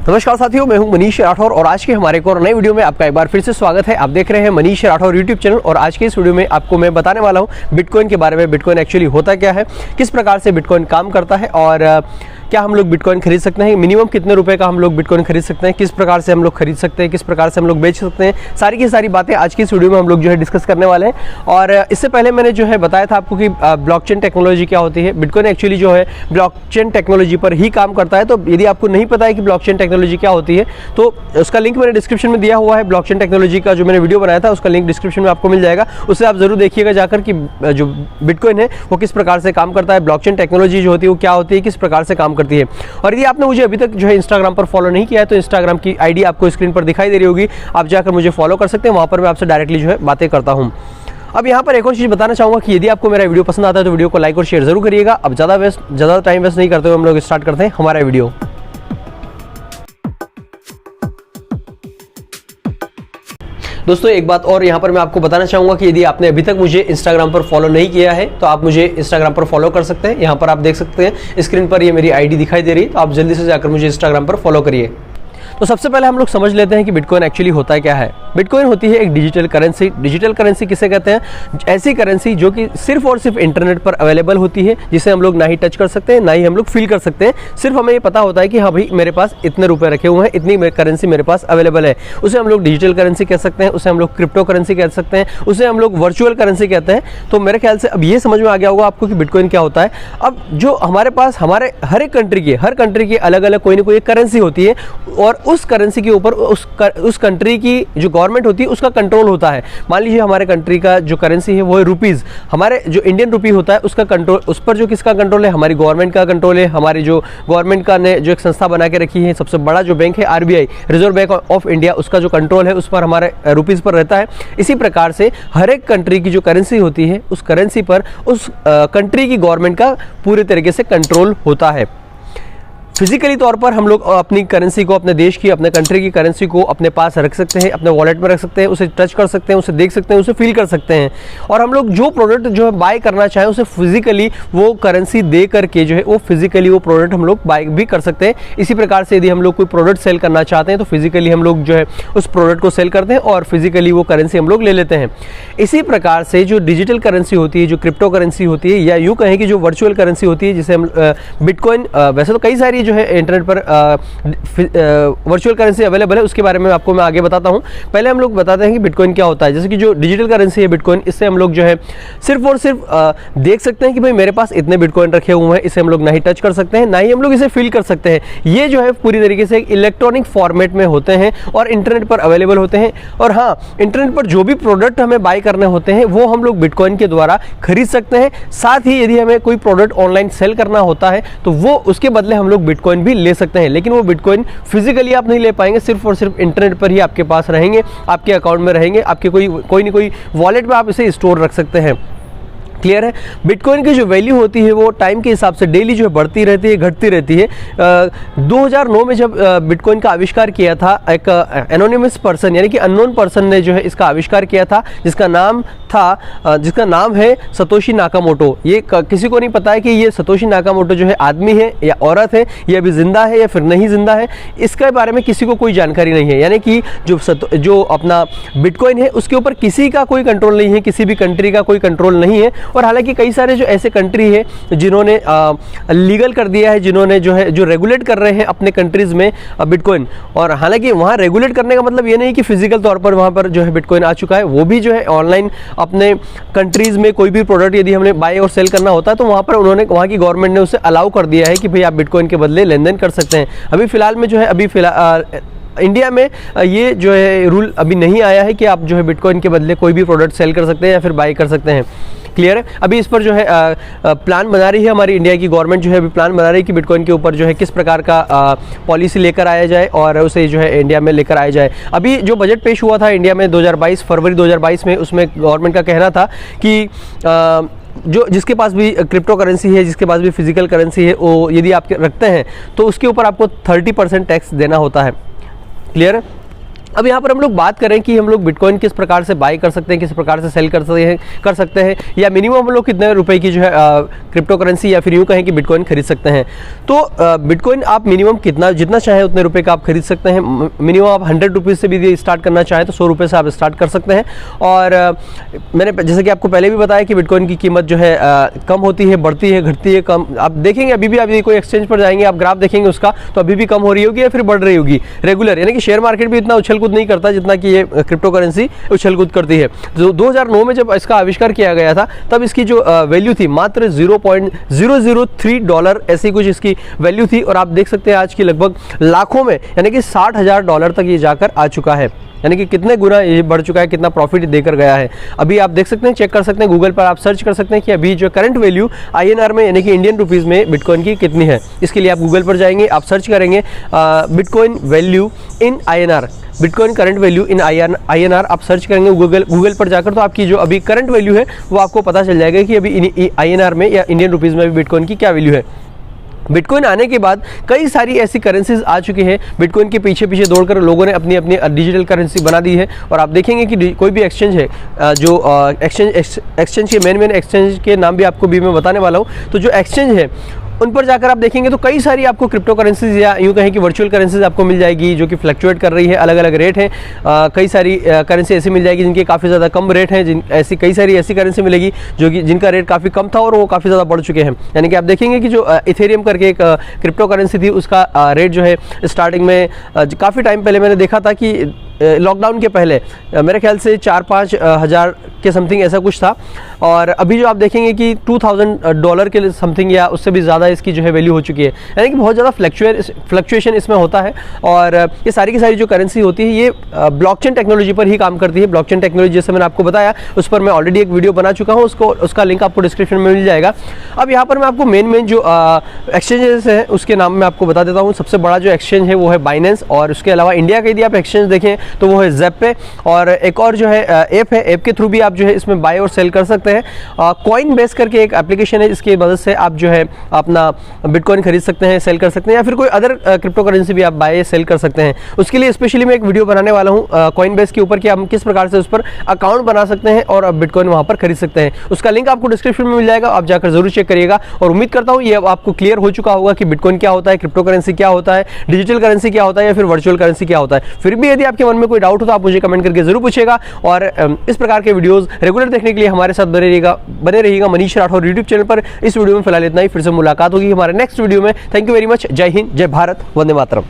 नमस्कार साथियों, मैं हूं मनीष राठौर और आज के हमारे एक और नए वीडियो में आपका एक बार फिर से स्वागत है। आप देख रहे हैं मनीष राठौर यूट्यूब चैनल और आज के इस वीडियो में आपको मैं बताने वाला हूं बिटकॉइन के बारे में। बिटकॉइन एक्चुअली होता क्या है, किस प्रकार से बिटकॉइन काम करता है और क्या हम लोग बिटकॉइन खरीद सकते हैं, मिनिमम कितने रुपए का हम लोग बिटकॉइन खरीद सकते हैं, किस प्रकार से हम लोग खरीद सकते हैं, किस प्रकार से हम लोग बेच सकते हैं, सारी की सारी बातें आज की इस वीडियो में हम लोग जो है डिस्कस करने वाले हैं। और इससे पहले मैंने जो है बताया था आपको कि ब्लॉकचेन टेक्नोलॉजी क्या होती है। बिटकॉइन एक्चुअली जो है ब्लॉकचेन टेक्नोलॉजी पर ही काम करता है। तो यदि आपको नहीं पता है कि ब्लॉकचेन टेक्नोलॉजी क्या होती है तो उसका लिंक मैंने डिस्क्रिप्शन में दिया हुआ है। ब्लॉकचेन टेक्नोलॉजी का जो मैंने वीडियो बनाया था उसका लिंक डिस्क्रिप्शन में आपको मिल जाएगा, उससे आप जरूर देखिएगा जाकर कि जो बिटकॉइन है वो किस प्रकार से काम करता है, ब्लॉकचेन टेक्नोलॉजी जो होती है वो क्या होती है, किस प्रकार से काम करती है। और यदि आपने मुझे अभी तक जो है इंस्टाग्राम पर फॉलो नहीं किया है तो इंस्टाग्राम की आईडी आपको स्क्रीन पर दिखाई दे रही होगी, आप जाकर मुझे फॉलो कर सकते हैं, वहां पर मैं आपसे डायरेक्टली जो है बातें करता हूं। अब यहाँ पर एक और चीज़ बताना चाहूँगा कि यदि आपको मेरा वीडियो पसंद आता है तो वीडियो को लाइक और शेयर जरूर करिएगा। अब ज़्यादा टाइम वेस्ट नहीं करते हुए हम लोग स्टार्ट करते हैं हमारा वीडियो। दोस्तों एक बात और यहाँ पर मैं आपको बताना चाहूँगा कि यदि आपने अभी तक मुझे इंस्टाग्राम पर फॉलो नहीं किया है तो आप मुझे इंस्टाग्राम पर फॉलो कर सकते हैं। यहाँ पर आप देख सकते हैं स्क्रीन पर ये मेरी आईडी दिखाई दे रही है, तो आप जल्दी से जाकर मुझे इंस्टाग्राम पर फॉलो करिए। तो सबसे पहले हम लोग समझ लेते हैं कि बिटकॉइन एक्चुअली होता है क्या है। बिटकॉइन होती है एक डिजिटल करेंसी। डिजिटल करेंसी किसे कहते हैं? ऐसी करेंसी जो कि सिर्फ और सिर्फ इंटरनेट पर अवेलेबल होती है, जिसे हम लोग ना ही टच कर सकते हैं ना ही हम लोग फील कर सकते हैं। सिर्फ हमें ये पता होता है कि हाँ भाई मेरे पास इतने रुपए रखे हुए हैं, इतनी करेंसी मेरे पास अवेलेबल है। उसे हम लोग डिजिटल करेंसी कह सकते हैं, उसे हम लोग क्रिप्टो करेंसी कह सकते हैं, उसे हम लोग वर्चुअल करेंसी कहते हैं। तो मेरे ख्याल से अब ये समझ में आ गया होगा आपको कि बिटकॉइन क्या होता है। अब जो हमारे पास हमारे हर कंट्री की अलग अलग कोई ना कोई करेंसी होती है और उस करेंसी के ऊपर उस कंट्री की जो गवर्नमेंट होती है उसका कंट्रोल होता है। मान लीजिए हमारे कंट्री का जो करेंसी है वो है रुपीज़, हमारे जो इंडियन रुपी होता है उसका कंट्रोल, उस पर जो किसका कंट्रोल है? हमारी गवर्नमेंट का कंट्रोल है। हमारी जो गवर्नमेंट का ने जो एक संस्था बना के रखी है, सबसे बड़ा जो बैंक है RBI, reserve bank of India, उसका जो कंट्रोल है उस पर हमारे रुपीज़ पर रहता है। इसी प्रकार से हर एक कंट्री की जो करेंसी होती है उस करेंसी पर उस कंट्री की गवर्नमेंट का पूरे तरीके से कंट्रोल होता है। फिजिकली तौर पर हम लोग अपनी करेंसी को, अपने देश की, अपने कंट्री की करेंसी को अपने पास रख सकते हैं, अपने वॉलेट में रख सकते हैं, उसे टच कर सकते हैं, उसे देख सकते हैं, उसे फील कर सकते हैं। और हम लोग जो प्रोडक्ट जो है बाय करना चाहें उसे फिजिकली वो करेंसी दे करके जो है वो फिजिकली वो प्रोडक्ट हम लोग बाय भी कर सकते हैं। इसी प्रकार से यदि हम लोग कोई प्रोडक्ट सेल करना चाहते हैं तो फिजिकली हम लोग जो है उस प्रोडक्ट को सेल करते हैं और फिजिकली वो करेंसी हम लोग ले लेते हैं। इसी प्रकार से जो डिजिटल करेंसी होती है, जो क्रिप्टो करेंसी होती है, या यूँ कहें कि जो वर्चुअल करेंसी होती है, जिसे हम बिटकॉइन, वैसे तो कई सारी जो है इंटरनेट पर वर्चुअल करेंसी अवेलेबल है, उसके बारे में आपको मैं आगे बताता हूं। पहले हम लोग बताते हैं कि बिटकॉइन क्या होता है। जैसे कि जो डिजिटल करेंसी है बिटकॉइन, इससे हम लोग जो है सिर्फ और सिर्फ देख सकते हैं कि भाई मेरे पास इतने बिटकॉइन रखे हुए हैं, इसे हम लोग ना ही टच कर सकते हैं ना ही हम लोग इसे फील कर सकते हैं। ये जो है पूरी तरीके से इलेक्ट्रॉनिक फॉर्मेट में होते हैं और इंटरनेट पर अवेलेबल होते हैं। और हाँ, इंटरनेट पर जो भी प्रोडक्ट हमें बाय करने होते हैं वो हम लोग बिटकॉइन के द्वारा खरीद सकते हैं। साथ ही यदि हमें कोई प्रोडक्ट ऑनलाइन सेल करना होता है तो वो उसके बदले हम लोग बिटकॉइन भी ले सकते हैं, लेकिन वो बिटकॉइन फिजिकली आप नहीं ले पाएंगे, सिर्फ और सिर्फ इंटरनेट पर ही आपके पास रहेंगे, आपके अकाउंट में रहेंगे, आपके कोई ना कोई वॉलेट में आप इसे स्टोर रख सकते हैं। क्लियर है? बिटकॉइन की जो वैल्यू होती है वो टाइम के हिसाब से डेली जो है बढ़ती रहती है, घटती रहती है। 2009 में जब बिटकॉइन का आविष्कार किया था एक एनोनिमस पर्सन, यानी कि अननोन पर्सन ने जो है इसका आविष्कार किया था, जिसका नाम है सतोशी नाकामोटो। ये किसी को नहीं पता है कि ये सतोशी नाकामोटो जो है आदमी है या औरत है, ये अभी जिंदा है या फिर नहीं जिंदा है, इसके बारे में किसी को कोई जानकारी नहीं है। यानी कि जो अपना बिटकॉइन है उसके ऊपर किसी का कोई कंट्रोल नहीं है, किसी भी कंट्री का कोई कंट्रोल नहीं है। और हालांकि कई सारे जो ऐसे कंट्री है जिन्होंने लीगल कर दिया है, जिन्होंने जो है जो रेगुलेट कर रहे हैं अपने कंट्रीज में बिटकॉइन। और हालांकि वहाँ रेगुलेट करने का मतलब ये नहीं कि फिजिकल तौर पर वहाँ पर जो है बिटकॉइन आ चुका है, वो भी जो है ऑनलाइन अपने कंट्रीज में कोई भी प्रोडक्ट यदि हमने बाय और सेल करना होता है तो वहाँ पर वहाँ की गवर्नमेंट ने उसे अलाउ कर दिया है कि भाई आप बिटकॉइन के बदले लेन देन कर सकते हैं। अभी फिलहाल में जो है इंडिया में ये जो है रूल अभी नहीं आया है कि आप जो है बिटकॉइन के बदले कोई भी प्रोडक्ट सेल कर सकते हैं या फिर बाय कर सकते हैं। क्लियर है? अभी इस पर जो है प्लान बना रही है हमारी इंडिया की गवर्नमेंट, जो है अभी प्लान बना रही है कि बिटकॉइन के ऊपर जो है किस प्रकार का पॉलिसी लेकर आया जाए और उसे जो है इंडिया में लेकर आया जाए। अभी जो बजट पेश हुआ था इंडिया में 2022 फरवरी 2022 में, उसमें गवर्नमेंट का कहना था कि जिसके पास भी क्रिप्टो करेंसी है, जिसके पास भी फिजिकल करेंसी है, वो यदि आप रखते हैं तो उसके ऊपर आपको 30% टैक्स देना होता है। क्लियर है? अब यहाँ पर हम लोग बात करें कि हम लोग बिटकॉइन किस प्रकार से बाय कर सकते हैं, किस प्रकार से सेल कर सकते हैं या मिनिमम हम लोग कितने रुपए की जो है क्रिप्टो करेंसी या फिर यूँ कहें कि बिटकॉइन खरीद सकते हैं। तो बिटकॉइन आप मिनिमम जितना चाहें उतने रुपए का आप खरीद सकते हैं। मिनिमम आप 100 रुपीज़ से भी स्टार्ट करना चाहें तो 100 रुपये से आप स्टार्ट कर सकते हैं। और मैंने जैसे कि आपको पहले भी बताया कि बिटकॉइन की कीमत जो है कम होती है, बढ़ती है, घटती है, कम आप देखेंगे अभी भी आप कोई एक्सचेंज पर जाएंगे, आप ग्राफ देखेंगे उसका तो अभी भी कम हो रही होगी या फिर बढ़ रही होगी रेगुलर, यानी कि शेयर मार्केट भी इतना उछल कूद नहीं करता जितना कि ये क्रिप्टो करेंसी उछल कूद करती है। जो 2009 में जब इसका आविष्कार किया गया था तब इसकी जो वैल्यू थी मात्र $0.003 ऐसी कुछ इसकी वैल्यू थी और आप देख सकते हैं आज की लगभग लाखों में यानी कि $60,000 तक ये जाकर आ चुका है, यानी कि कितने गुना ये बढ़ चुका है, कितना प्रॉफिट देकर गया है। अभी आप देख सकते हैं, चेक कर सकते हैं, गूगल पर आप सर्च कर सकते हैं कि अभी जो करंट वैल्यू INR में यानी कि इंडियन रुपीज़ में बिटकॉइन की कितनी है। इसके लिए आप गूगल पर जाएंगे, आप सर्च करेंगे bitcoin value in INR, bitcoin current value in INR आप सर्च करेंगे गूगल पर जाकर तो आपकी जो अभी करंट वैल्यू है वो आपको पता चल जाएगा कि अभी INR में या इंडियन रुपीज़ में भी बिटकॉइन की क्या वैल्यू है। बिटकॉइन आने के बाद कई सारी ऐसी करेंसीज आ चुकी हैं, बिटकॉइन के पीछे पीछे दौड़कर लोगों ने अपनी अपनी डिजिटल करेंसी बना दी है। और आप देखेंगे कि कोई भी एक्सचेंज है, जो एक्सचेंज के मेन एक्सचेंज के नाम भी आपको भी मैं बताने वाला हूँ, तो जो एक्सचेंज है उन पर जाकर आप देखेंगे तो कई सारी आपको क्रिप्टो करेंसीज या यूँ कहें कि वर्चुअल करेंसीज आपको मिल जाएगी जो कि फ्लक्चुएट कर रही है, अलग अलग रेट हैं। कई सारी करेंसी ऐसी मिल जाएगी जिनके काफ़ी ज़्यादा कम रेट हैं, कई सारी ऐसी करेंसी मिलेगी जो कि जिनका रेट काफ़ी कम था और वो काफ़ी ज़्यादा बढ़ चुके हैं। यानी कि आप देखेंगे कि जो इथेरियम करके एक क्रिप्टो करेंसी थी उसका रेट जो है स्टार्टिंग में काफ़ी टाइम पहले मैंने देखा था कि लॉकडाउन के पहले मेरे ख्याल से 4-5 हज़ार के समथिंग ऐसा कुछ था, और अभी जो आप देखेंगे कि $2,000 के समथिंग या उससे भी ज़्यादा इसकी जो है वैल्यू हो चुकी है। यानी कि बहुत ज़्यादा फ्लक्चुएशन इसमें होता है। और ये सारी की सारी जो करेंसी होती है ये ब्लॉकचेन टेक्नोलॉजी पर ही काम करती है। ब्लॉकचेन टेक्नोलॉजी जैसे मैंने आपको बताया उस पर मैं ऑलरेडी एक वीडियो बना चुका हूँ, उसका लिंक आपको डिस्क्रिप्शन में मिल जाएगा। अब यहाँ पर मैं आपको मेन जो एक्सचेंजेस हैं उसके नाम मैं आपको बता देता हूँ। सबसे बड़ा जो एक्सचेंज है वो है बाइनेंस, और उसके अलावा इंडिया का यदि आप एक्सचेंज देखें तो वो है ज़ेपे, और एक और जो है ऐप है, ऐप के थ्रू भी आप जो है इसमें बाय और सेल कर सकते हैं। कॉइन बेस करके एक एप्लीकेशन है, इसकी मदद से आप जो है अपना बिटकॉइन खरीद सकते हैं, सेल कर सकते हैं, या फिर कोई अदर क्रिप्टो करेंसी भी आप बाय सेल कर सकते हैं। उसके लिए स्पेशली मैं एक वीडियो बनाने वाला हूँ कॉइन बेस के ऊपर कि हम किस प्रकार से उस पर अकाउंट बना सकते हैं और बिटकॉइन वहाँ पर खरीद सकते हैं। उसका लिंक आपको डिस्क्रिप्शन में मिल जाएगा, आप जाकर जरूर चेक करिएगा। और उम्मीद करता हूँ ये आपको क्लियर हो चुका होगा कि बिटकॉइन क्या होता है, क्रिप्टो करेंसी क्या होता है, डिजिटल करेंसी क्या होता है या फिर वर्चुअल करेंसी क्या होता है। फिर भी यदि आपके मन में कोई डाउट हो तो आप मुझे कमेंट करके जरूर पूछेगा। और इस प्रकार के वीडियोस रेगुलर देखने के लिए हमारे साथ बने रहिएगा मनीष राठौर यूट्यूब चैनल पर। इस वीडियो में फिलहाल इतना ही, फिर से मुलाकात होगी हमारे नेक्स्ट वीडियो में। Thank you very much. जय हिंद, जय भारत, वंदे मातरम।